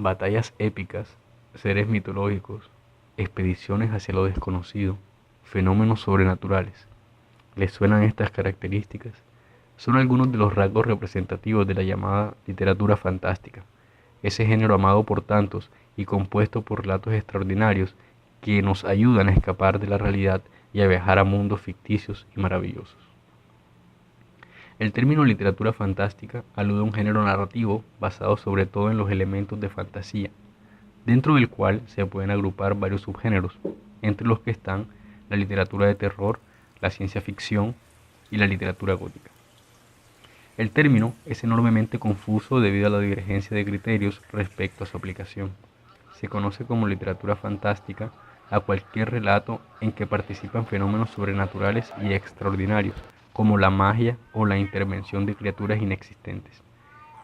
Batallas épicas, seres mitológicos, expediciones hacia lo desconocido, fenómenos sobrenaturales. ¿Les suenan estas características? Son algunos de los rasgos representativos de la llamada literatura fantástica, ese género amado por tantos y compuesto por relatos extraordinarios que nos ayudan a escapar de la realidad y a viajar a mundos ficticios y maravillosos. El término literatura fantástica alude a un género narrativo basado sobre todo en los elementos de fantasía, dentro del cual se pueden agrupar varios subgéneros, entre los que están la literatura de terror, la ciencia ficción y la literatura gótica. El término es enormemente confuso debido a la divergencia de criterios respecto a su aplicación. Se conoce como literatura fantástica a cualquier relato en que participan fenómenos sobrenaturales y extraordinarios, como la magia o la intervención de criaturas inexistentes.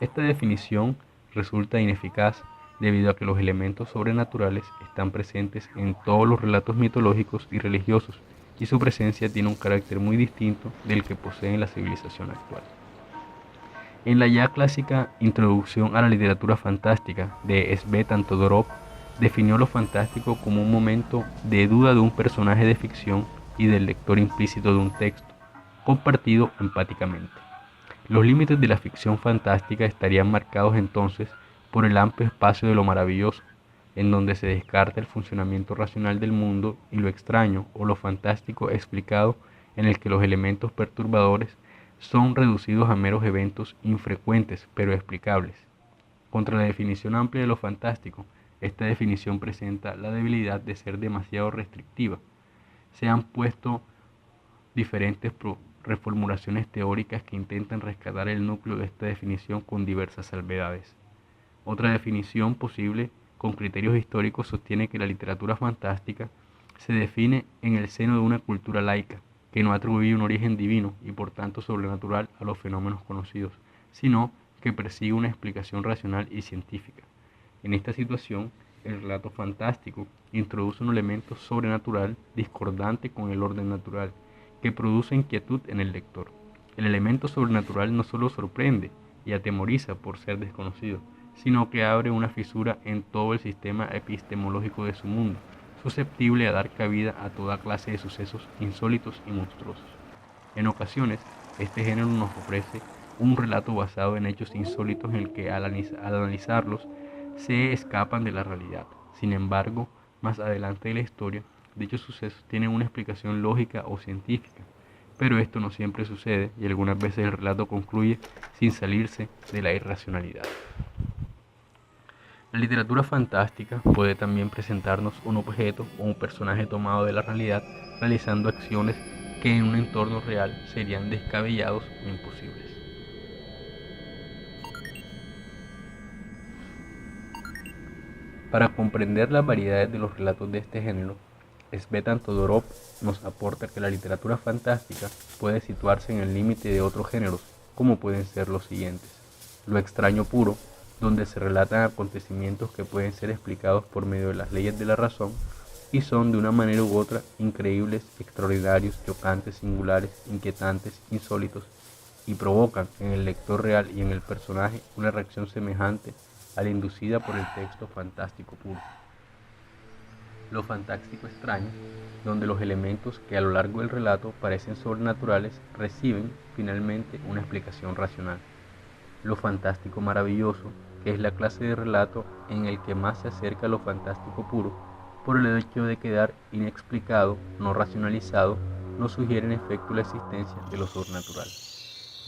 Esta definición resulta ineficaz debido a que los elementos sobrenaturales están presentes en todos los relatos mitológicos y religiosos, y su presencia tiene un carácter muy distinto del que posee la civilización actual. En la ya clásica Introducción a la literatura fantástica de Svetan Todorov, definió lo fantástico como un momento de duda de un personaje de ficción y del lector implícito de un texto, compartido empáticamente. Los límites de la ficción fantástica estarían marcados entonces por el amplio espacio de lo maravilloso, en donde se descarta el funcionamiento racional del mundo, y lo extraño o lo fantástico explicado, en el que los elementos perturbadores son reducidos a meros eventos infrecuentes pero explicables. Contra la definición amplia de lo fantástico, esta definición presenta la debilidad de ser demasiado restrictiva. Se han puesto diferentes reformulaciones teóricas que intentan rescatar el núcleo de esta definición con diversas salvedades. Otra definición posible con criterios históricos sostiene que la literatura fantástica se define en el seno de una cultura laica, que no atribuye un origen divino y por tanto sobrenatural a los fenómenos conocidos, sino que persigue una explicación racional y científica. En esta situación, el relato fantástico introduce un elemento sobrenatural discordante con el orden natural, que produce inquietud en el lector. El elemento sobrenatural no solo sorprende y atemoriza por ser desconocido, sino que abre una fisura en todo el sistema epistemológico de su mundo, susceptible a dar cabida a toda clase de sucesos insólitos y monstruosos. En ocasiones, este género nos ofrece un relato basado en hechos insólitos en el que al analizarlos se escapan de la realidad. Sin embargo, más adelante de la historia, dichos sucesos tienen una explicación lógica o científica, pero esto no siempre sucede y algunas veces el relato concluye sin salirse de la irracionalidad. La literatura fantástica puede también presentarnos un objeto o un personaje tomado de la realidad realizando acciones que en un entorno real serían descabellados o imposibles. Para comprender las variedades de los relatos de este género, Svetan Todorov nos aporta que la literatura fantástica puede situarse en el límite de otros géneros, como pueden ser los siguientes: lo extraño puro, donde se relatan acontecimientos que pueden ser explicados por medio de las leyes de la razón y son de una manera u otra increíbles, extraordinarios, chocantes, singulares, inquietantes, insólitos, y provocan en el lector real y en el personaje una reacción semejante a la inducida por el texto fantástico puro. Lo fantástico extraño, donde los elementos que a lo largo del relato parecen sobrenaturales reciben finalmente una explicación racional. Lo fantástico maravilloso, que es la clase de relato en el que más se acerca a lo fantástico puro, por el hecho de quedar inexplicado, no racionalizado, no sugiere en efecto la existencia de lo sobrenatural.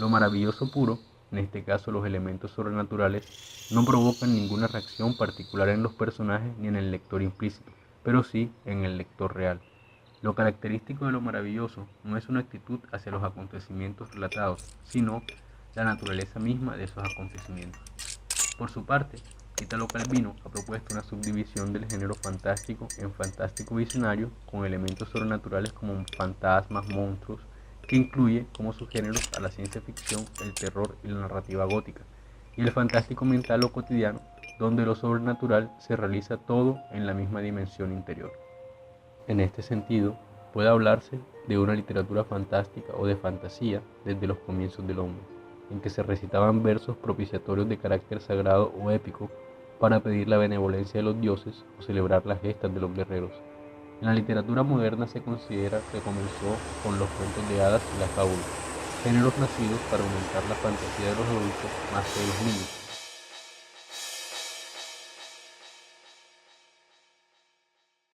Lo maravilloso puro, en este caso los elementos sobrenaturales, no provocan ninguna reacción particular en los personajes ni en el lector implícito, pero sí en el lector real. Lo característico de lo maravilloso no es una actitud hacia los acontecimientos relatados, sino la naturaleza misma de esos acontecimientos. Por su parte, Italo Calvino ha propuesto una subdivisión del género fantástico en fantástico visionario, con elementos sobrenaturales como fantasmas, monstruos, que incluye como subgéneros a la ciencia ficción, el terror y la narrativa gótica, y el fantástico mental o cotidiano, donde lo sobrenatural se realiza todo en la misma dimensión interior. En este sentido, puede hablarse de una literatura fantástica o de fantasía desde los comienzos del hombre, en que se recitaban versos propiciatorios de carácter sagrado o épico, para pedir la benevolencia de los dioses o celebrar las gestas de los guerreros. En la literatura moderna se considera que comenzó con los cuentos de hadas y las fábulas, géneros nacidos para aumentar la fantasía de los adultos más que de los niños.